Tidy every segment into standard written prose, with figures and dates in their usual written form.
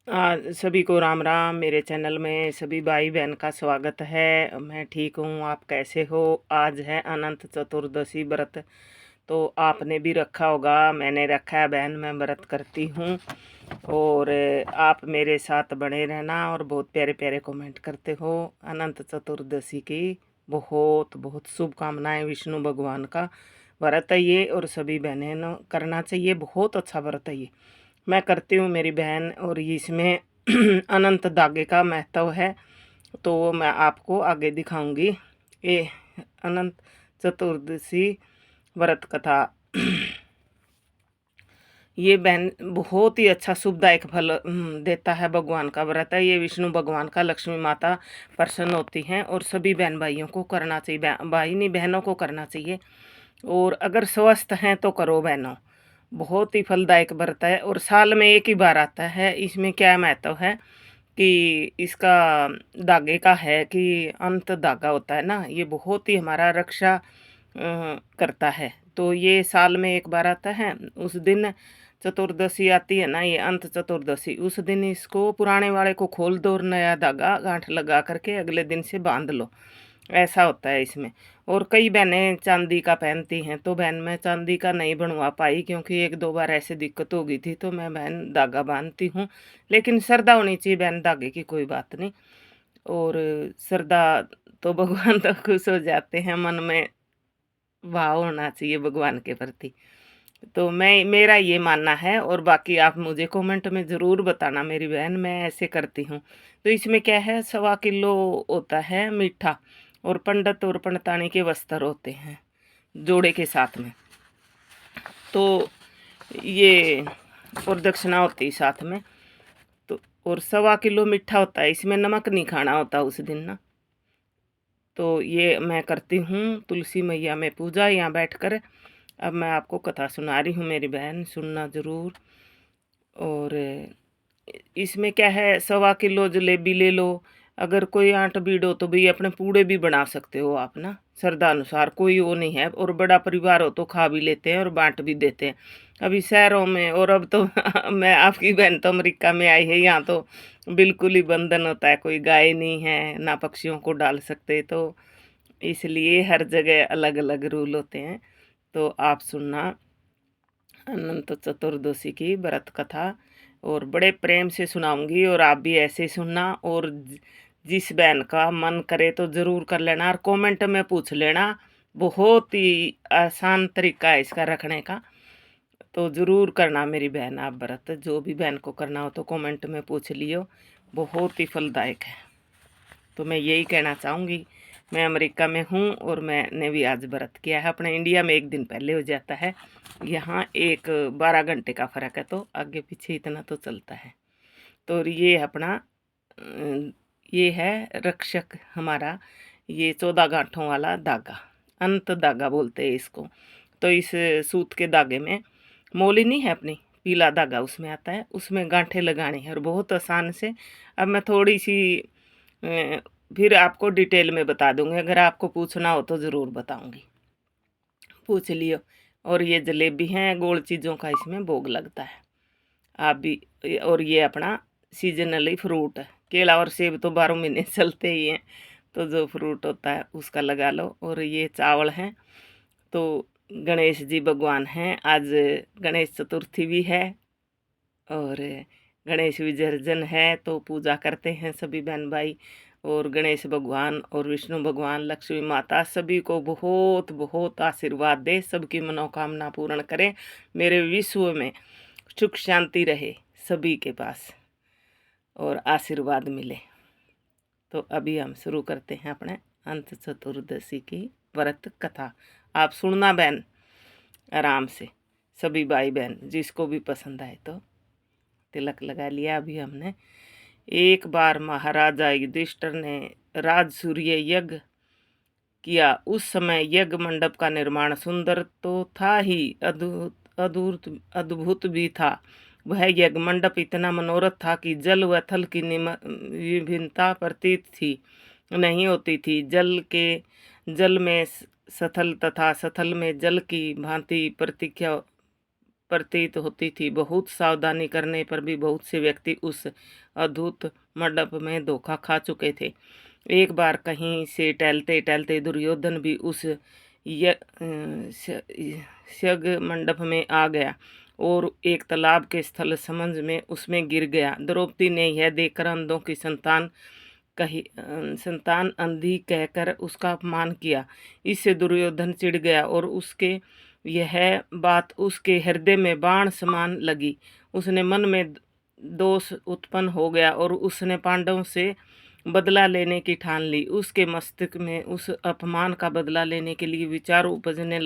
सभी को राम राम। मेरे चैनल में सभी भाई बहन का स्वागत है। मैं ठीक हूँ, आप कैसे हो? आज है अनंत चतुर्दशी व्रत, तो आपने भी रखा होगा, मैंने रखा है बहन। मैं व्रत करती हूँ और आप मेरे साथ बने रहना और बहुत प्यारे प्यारे कमेंट करते हो। अनंत चतुर्दशी की बहुत बहुत शुभकामनाएं। विष्णु भगवान का व्रत है ये और सभी बहनें करना चाहिए। बहुत अच्छा व्रत है ये, मैं करती हूँ मेरी बहन। और इसमें अनंत धागे का महत्व है, तो वो मैं आपको आगे दिखाऊंगी। ये अनंत चतुर्दशी व्रत कथा ये बहन बहुत ही अच्छा शुभदायक फल देता है। भगवान का व्रत है ये, विष्णु भगवान का। लक्ष्मी माता प्रसन्न होती हैं और सभी बहन भाइयों को करना चाहिए। भाई नहीं, बहनों को करना चाहिए। और अगर स्वस्थ हैं तो करो बहनों, बहुत ही फलदायक व्रत है और साल में एक ही बार आता है। इसमें क्या महत्व है कि इसका धागे का है कि अंत धागा होता है ना, ये बहुत ही हमारा रक्षा करता है। तो ये साल में एक बार आता है। उस दिन चतुर्दशी आती है ना, ये अंत चतुर्दशी, उस दिन इसको पुराने वाले को खोल दो और नया धागा गांठ लगा करके अगले दिन से बांध लो, ऐसा होता है इसमें। और कई बहनें चांदी का पहनती हैं, तो बहन मैं चांदी का नहीं बनवा पाई क्योंकि एक दो बार ऐसे दिक्कत हो गई थी, तो मैं बहन धागा बांधती हूँ। लेकिन श्रद्धा होनी चाहिए बहन, धागे की कोई बात नहीं। और श्रद्धा तो भगवान तो खुश हो जाते हैं, मन में भाव होना चाहिए भगवान के प्रति। तो मैं, मेरा ये मानना है। और बाकी आप मुझे कमेंट में ज़रूर बताना मेरी बहन, मैं ऐसे करती हूँ। तो इसमें क्या है, 1.25 किलो होता है मीठा और पंडित और पंडितानी के वस्त्र होते हैं जोड़े के साथ में। तो ये और दक्षिणा होती है साथ में। तो और 1.25 किलो मीठा होता है, इसमें नमक नहीं खाना होता उस दिन ना। तो ये मैं करती हूँ तुलसी मैया में पूजा यहाँ बैठकर। अब मैं आपको कथा सुना रही हूँ मेरी बहन, सुनना ज़रूर। और इसमें क्या है, 1.25 किलो जलेबी ले लो। अगर कोई आंट बीड़ हो तो भी अपने पूड़े भी बना सकते हो आप ना, श्रद्धा अनुसार, कोई वो नहीं है। और बड़ा परिवार हो तो खा भी लेते हैं और बांट भी देते हैं अभी शहरों में। और अब तो मैं आपकी बहन तो अमेरिका में आई है, यहाँ तो बिल्कुल ही बंधन होता है, कोई गाय नहीं है ना, पक्षियों को डाल सकते। तो इसलिए हर जगह अलग अलग रूल होते हैं। तो आप सुनना अनंत चतुर्दशी की व्रत कथा, और बड़े प्रेम से सुनाऊंगी और आप भी ऐसे ही सुनना। और जिस बहन का मन करे तो ज़रूर कर लेना और कमेंट में पूछ लेना। बहुत ही आसान तरीका है इसका रखने का, तो ज़रूर करना मेरी बहन आप व्रत। जो भी बहन को करना हो तो कमेंट में पूछ लियो, बहुत ही फलदायक है। तो मैं यही कहना चाहूँगी। मैं अमेरिका में हूँ और मैंने भी आज व्रत किया है। अपने इंडिया में एक दिन पहले हो जाता है, यहाँ एक 12 घंटे का फ़र्क है, तो आगे पीछे इतना तो चलता है। तो ये अपना ये है रक्षक हमारा, ये 14 गांठों वाला धागा, अंत धागा बोलते हैं इसको। तो इस सूत के धागे में मोली नहीं है अपनी, पीला धागा उसमें आता है, उसमें गांठें लगानी है और बहुत आसान से। अब मैं थोड़ी सी फिर आपको डिटेल में बता दूंगी, अगर आपको पूछना हो तो ज़रूर बताऊंगी, पूछ लियो। और ये जलेबी हैं, गोल चीज़ों का इसमें भोग लगता है, आप भी। और ये अपना सीजनली फ्रूट है, केला और सेब तो 12 महीने चलते ही हैं, तो जो फ्रूट होता है उसका लगा लो। और ये चावल हैं। तो गणेश जी भगवान हैं, आज गणेश चतुर्थी भी है और गणेश विसर्जन है, तो पूजा करते हैं सभी बहन भाई। और गणेश भगवान और विष्णु भगवान, लक्ष्मी माता सभी को बहुत बहुत आशीर्वाद दे, सबकी मनोकामना पूर्ण करें। मेरे विश्व में सुख शांति रहे सभी के पास और आशीर्वाद मिले। तो अभी हम शुरू करते हैं अपने अंत चतुर्दशी की व्रत कथा। आप सुनना बहन आराम से, सभी भाई बहन जिसको भी पसंद आए। तो तिलक लगा लिया अभी हमने। एक बार महाराजा युधिष्ठिर ने राजसूय यज्ञ किया। उस समय यज्ञ मंडप का निर्माण सुंदर तो था ही, अद्भुत अद्भुत भी था। वह यज्ञ मंडप इतना मनोरथ था कि जल व थल की विभिन्नता प्रतीत थी नहीं होती थी। जल में सथल तथा सथल में जल की भांति प्रतीत होती थी। बहुत सावधानी करने पर भी बहुत से व्यक्ति उस अद्भुत मंडप में धोखा खा चुके थे। एक बार कहीं से टहलते टहलते दुर्योधन भी उस यज्ञ मंडप में आ गया और एक तालाब के स्थल समझ में उसमें गिर गया। द्रौपदी ने यह देखकर अंधों की संतान अंधी कहकर उसका अपमान किया। इससे दुर्योधन चिढ़ गया और उसके यह बात उसके हृदय में बाण समान लगी। उसने मन में दोष उत्पन्न हो गया और उसने पांडवों से बदला लेने की ठान ली। उसके मस्तिष्क में उस अपमान का बदला लेने के लिए विचार उपजने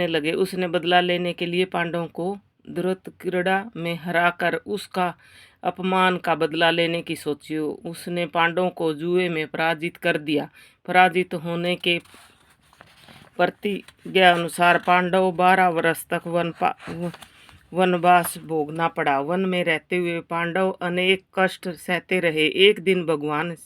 लगे। उसने बदला लेने के लिए पांडवों को द्रुत क्रीड़ा में हराकर उसका अपमान का बदला लेने की सोची। उसने पांडवों को जुए में पराजित कर दिया। पराजित होने के प्रतिज्ञा अनुसार पांडव 12 वर्ष तक वनवास भोगना पड़ा। वन में रहते हुए पांडव अनेक कष्ट सहते रहे। एक दिन भगवान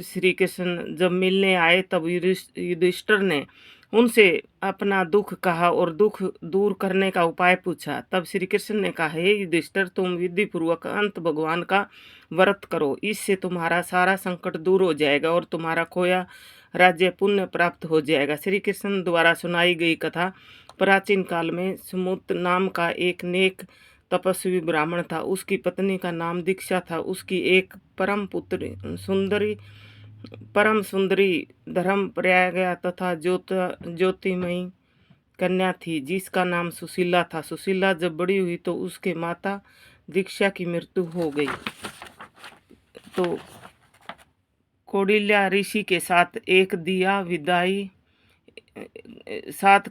श्री कृष्ण जब मिलने आए तब युधिष्ठिर ने उनसे अपना दुख कहा और दुख दूर करने का उपाय पूछा। तब श्री कृष्ण ने कहा, हे युधिष्ठिर, तुम विधि पूर्वक अंत भगवान का व्रत करो। इससे तुम्हारा सारा संकट दूर हो जाएगा और तुम्हारा खोया राज्य पुण्य प्राप्त हो जाएगा। श्री कृष्ण द्वारा सुनाई गई कथा। प्राचीन काल में सुमुत नाम का एक नेक तपस्वी ब्राह्मण था। उसकी पत्नी का नाम दीक्षा था। उसकी एक परम सुंदरी धर्म प्रयागा तथा ज्योतिमयी कन्या थी जिसका नाम सुशीला था। सुशीला जब बड़ी हुई तो उसके माता दीक्षा की मृत्यु हो गई। तो कौटिल्य ऋषि के साथ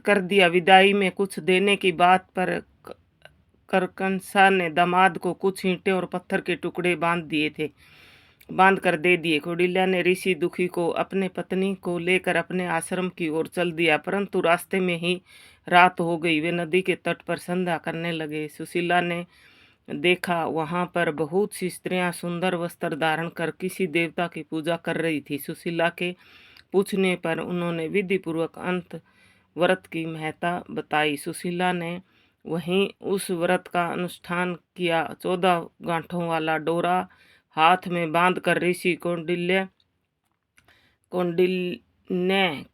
कर दिया विदाई में कुछ देने की बात पर करकंसा ने दामाद को कुछ ईंटें और पत्थर के टुकड़े बांध कर दे दिए। कौटिल्य ने ऋषि दुखी को अपने पत्नी को लेकर अपने आश्रम की ओर चल दिया, परंतु रास्ते में ही रात हो गई। वे नदी के तट पर संध्या करने लगे। सुशीला ने देखा वहां पर बहुत सी स्त्रियां सुंदर वस्त्र धारण कर किसी देवता की पूजा कर रही थी। सुशीला के पूछने पर उन्होंने विधि पूर्वक अंत व्रत की महत्ता बताई। सुशीला ने वहीं उस व्रत का अनुष्ठान किया। 14 गांठों वाला डोरा हाथ में बांधकर ऋषि कौंडिल्य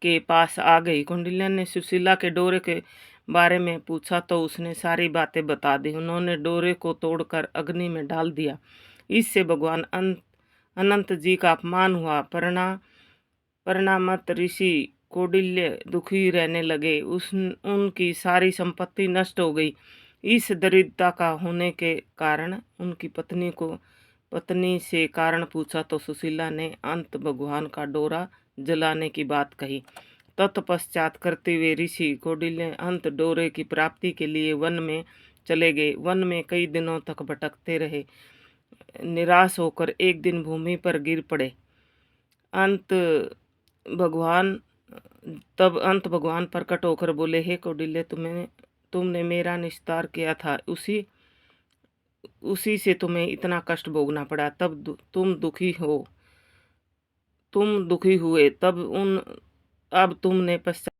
के पास आ गई। कौंडिल्य ने सुशीला के डोरे के बारे में पूछा तो उसने सारी बातें बता दी। उन्होंने डोरे को तोड़कर अग्नि में डाल दिया। इससे भगवान अनंत जी का अपमान हुआ। परिणामत ऋषि कौंडिल्य दुखी रहने लगे। उनकी सारी संपत्ति नष्ट हो गई। इस दरिद्रता का होने के कारण उनकी पत्नी से कारण पूछा तो सुशीला ने अंत भगवान का डोरा जलाने की बात कही। तत्पश्चात करते हुए ऋषि कौंडिल्य अंत डोरे की प्राप्ति के लिए वन में चले गए। वन में कई दिनों तक भटकते रहे। निराश होकर एक दिन भूमि पर गिर पड़े। अंत भगवान प्रकट होकर बोले, हे कौंडिल्य, तुमने मेरा निस्तार किया था, उसी से तुम्हें इतना कष्ट भोगना पड़ा। तब तुम दुखी हुए। अब तुमने पश्चात